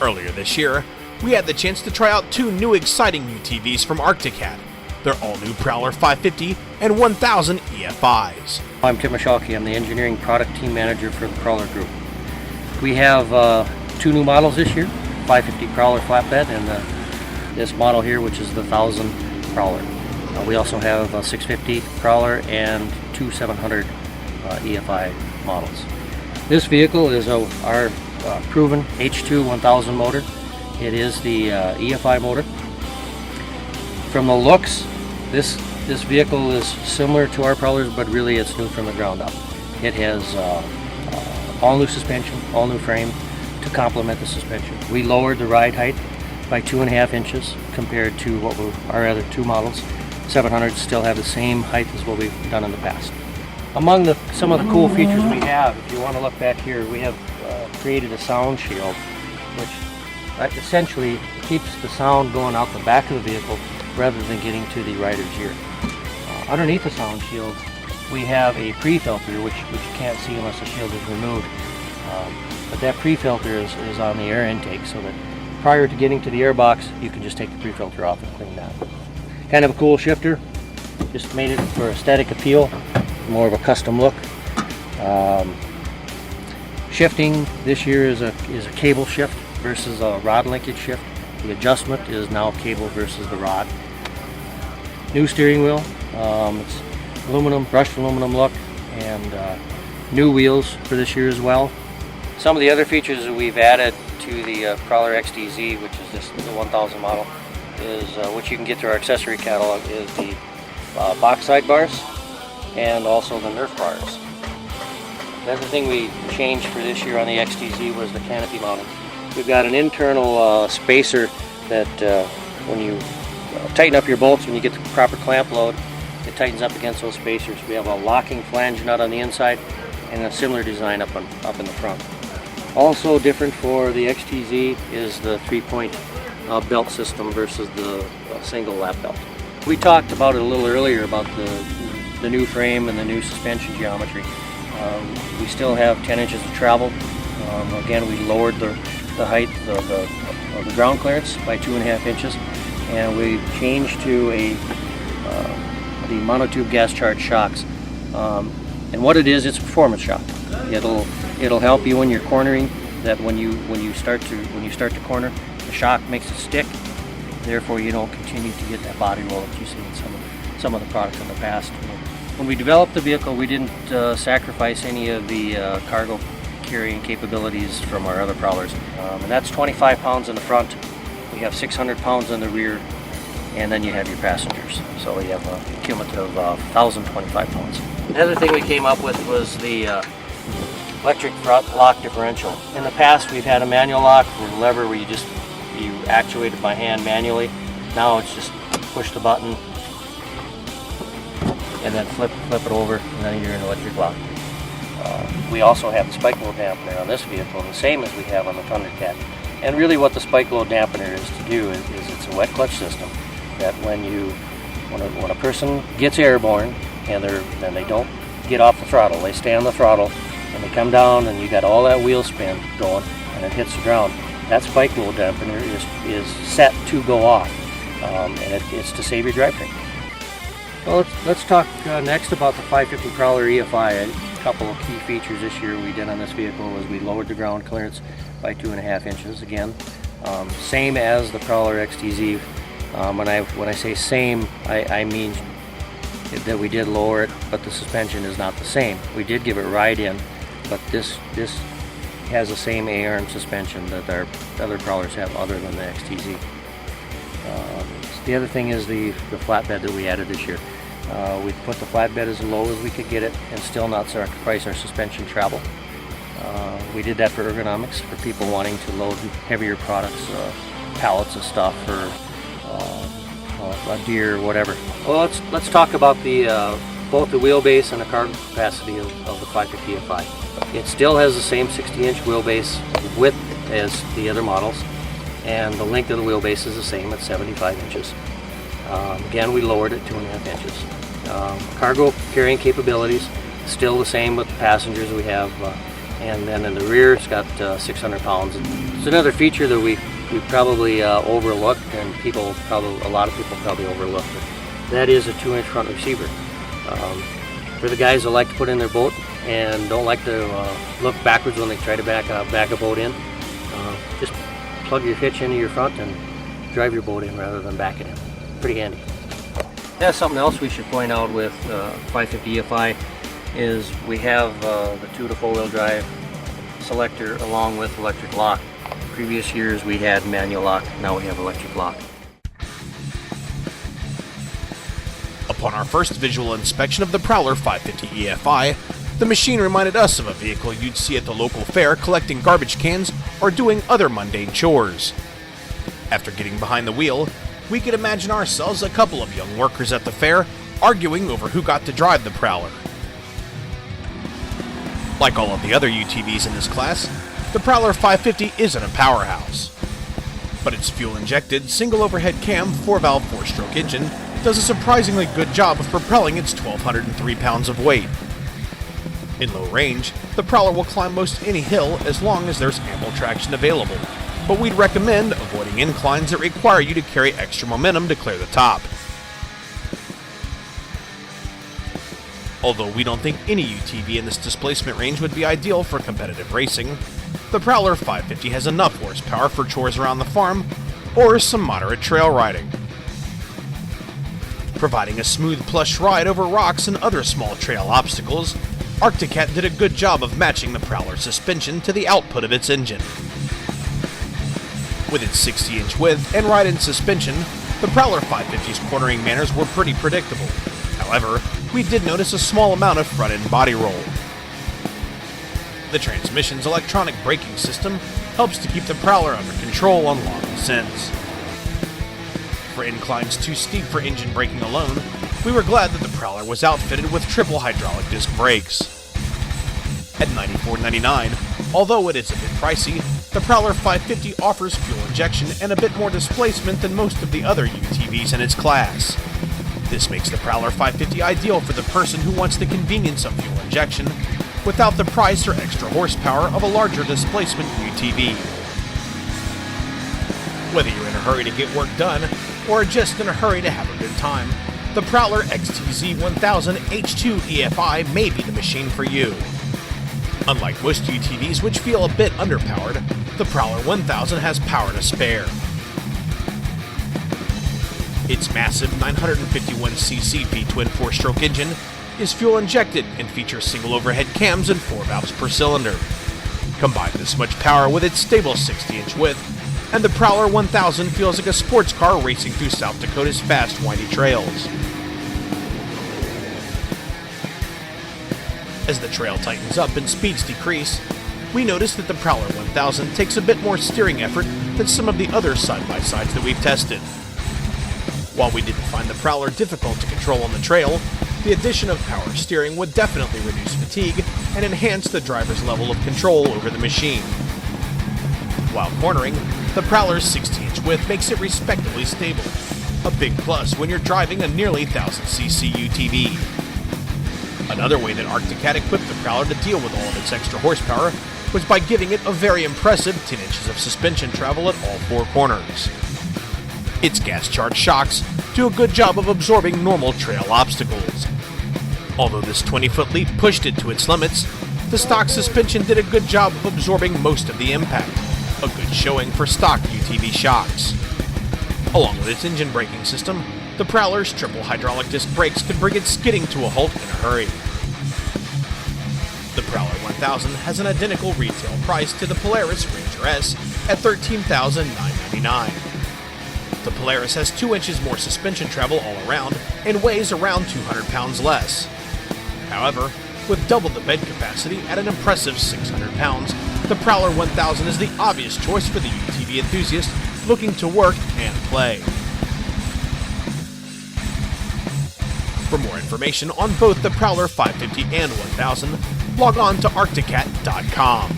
Earlier this year, we had the chance to try out two new exciting UTVs from Arctic. Their all-new Prowler 550 and 1000 EFIs. I'm Tim Michalke. I'm the Engineering Product Team Manager for the Prowler Group. We have two new models this year, 550 Prowler flatbed and this model here, which is the 1000 Prowler. We also have a 650 Prowler and two 700 EFI models. This vehicle is our proven H2 1000 motor. It is the EFI motor. From the looks, this vehicle is similar to our Prowlers, but really it's new from the ground up. It has all new suspension, all new frame to complement the suspension. We lowered the ride height by 2.5 inches compared to what our other two models. 700s still have the same height as what we've done in the past. Among some of the cool features we have, if you want to look back here, we have created a sound shield, which essentially keeps the sound going out the back of the vehicle rather than getting to the rider's ear. Underneath the sound shield, we have a pre-filter, which you can't see unless the shield is removed. But that pre-filter is on the air intake, so that prior to getting to the air box, you can just take the pre-filter off and clean that. Kind of a cool shifter, just made it for aesthetic appeal, more of a custom look. Shifting this year is a cable shift versus a rod linkage shift. The adjustment is now cable versus the rod. New steering wheel, it's aluminum, brushed aluminum look, and new wheels for this year as well. Some of the other features that we've added to the Prowler XTZ, which is the 1000 model, is which you can get through our accessory catalog, is the box sidebars and also the Nerf bars. The other thing we changed for this year on the XTZ was the canopy mounting. We've got an internal spacer that when you tighten up your bolts, when you get the proper clamp load, it tightens up against those spacers. We have a locking flange nut on the inside and a similar design up in the front. Also different for the XTZ is the 3-point belt system versus the single lap belt. We talked about it a little earlier about the new frame and the new suspension geometry. We still have 10 inches of travel. Again, we lowered the height of the ground clearance by 2.5 inches, and we changed to the monotube gas charged shocks. And what it is, it's a performance shock. It'll help you when you're cornering. That when you start to corner, the shock makes it stick. Therefore, you don't continue to get that body roll that you see in some of the products in the past. When we developed the vehicle, we didn't sacrifice any of the cargo carrying capabilities from our other Prowlers. And that's 25 pounds in the front. We have 600 pounds in the rear, and then you have your passengers. So we have a cumulative 1,025 pounds. The other thing we came up with was the electric front lock differential. In the past, we've had a manual lock with a lever where you actuate it by hand manually. Now it's just push the button and then flip it over, and then you're in electric lock. We also have the spike load dampener on this vehicle, the same as we have on the Thundercat. And really what the spike load dampener is to do is it's a wet clutch system that when a person gets airborne and then they don't get off the throttle, they stay on the throttle and they come down and you got all that wheel spin going and it hits the ground, that spike load dampener is set to go off, and it's to save your drivetrain. Well, let's talk next about the 550 Prowler EFI. A couple of key features this year we did on this vehicle was we lowered the ground clearance by 2.5 inches. Again, same as the Prowler XTZ. When I say same, I mean that we did lower it, but the suspension is not the same. We did give it ride in, but this has the same A-arm suspension that our other Prowlers have other than the XTZ. The other thing is the flatbed that we added this year. We put the flatbed as low as we could get it and still not sacrifice our suspension travel. We did that for ergonomics, for people wanting to load heavier products, pallets of stuff, or a deer, or whatever. Well, let's talk about both the wheelbase and the cargo capacity of the 550 EFI. It still has the same 60-inch wheelbase width as the other models, and the length of the wheelbase is the same at 75 inches. Again, we lowered it 2.5 inches. Cargo carrying capabilities, still the same with the passengers we have, and then in the rear it's got 600 pounds It's another feature that we probably overlooked, and a lot of people probably overlooked it. That is a 2-inch front receiver. For the guys that like to put in their boat and don't like to look backwards when they try to back a boat in, just plug your hitch into your front and drive your boat in rather than back it in. Pretty handy. That's something else we should point out with 550 EFI is we have the 2 to 4-wheel drive selector along with electric lock. Previous years we had manual lock, now we have electric lock. Upon our first visual inspection of the Prowler 550 EFI, the machine reminded us of a vehicle you'd see at the local fair collecting garbage cans or doing other mundane chores. After getting behind the wheel, we could imagine ourselves a couple of young workers at the fair arguing over who got to drive the Prowler. Like all of the other UTVs in this class, the Prowler 550 isn't a powerhouse. But its fuel-injected, single overhead cam, 4-valve, 4-stroke engine does a surprisingly good job of propelling its 1,203 pounds of weight. In low range, the Prowler will climb most any hill as long as there's ample traction available, but we'd recommend avoiding inclines that require you to carry extra momentum to clear the top. Although we don't think any UTV in this displacement range would be ideal for competitive racing, the Prowler 550 has enough horsepower for chores around the farm or some moderate trail riding. Providing a smooth, plush ride over rocks and other small trail obstacles, Arctic did a good job of matching the Prowler's suspension to the output of its engine. With its 60-inch width and ride-in suspension, the Prowler 550's cornering manners were pretty predictable. However, we did notice a small amount of front-end body roll. The transmission's electronic braking system helps to keep the Prowler under control on long descents. For inclines too steep for engine braking alone, we were glad that the Prowler was outfitted with triple hydraulic disc brakes. At $94.99, although it is a bit pricey, the Prowler 550 offers fuel injection and a bit more displacement than most of the other UTVs in its class. This makes the Prowler 550 ideal for the person who wants the convenience of fuel injection without the price or extra horsepower of a larger displacement UTV. Whether you're in a hurry to get work done, or just in a hurry to have a good time, the Prowler XTZ 1000 H2 EFI may be the machine for you. Unlike most UTVs which feel a bit underpowered, the Prowler 1000 has power to spare. Its massive 951cc V-twin 4-stroke engine is fuel-injected and features single overhead cams and 4 valves per cylinder. Combine this much power with its stable 60-inch width, and the Prowler 1000 feels like a sports car racing through South Dakota's fast, windy trails. As the trail tightens up and speeds decrease, we notice that the Prowler 1000 takes a bit more steering effort than some of the other side-by-sides that we've tested. While we didn't find the Prowler difficult to control on the trail, the addition of power steering would definitely reduce fatigue and enhance the driver's level of control over the machine. While cornering, the Prowler's 60-inch width makes it respectably stable, a big plus when you're driving a nearly 1000cc UTV. Another way that Arctic equipped the Prowler to deal with all of its extra horsepower was by giving it a very impressive 10 inches of suspension travel at all 4 corners. Its gas-charged shocks do a good job of absorbing normal trail obstacles. Although this 20-foot leap pushed it to its limits, the stock suspension did a good job of absorbing most of the impact, a good showing for stock UTV shocks. Along with its engine braking system, the Prowler's triple hydraulic disc brakes could bring it skidding to a halt in a hurry. The Prowler 1000 has an identical retail price to the Polaris Ranger S at $13,999. The Polaris has 2 inches more suspension travel all around and weighs around 200 pounds less. However, with double the bed capacity at an impressive 600 pounds, the Prowler 1000 is the obvious choice for the UTV enthusiast looking to work and play. For more information on both the Prowler 550 and 1000, log on to arcticat.com.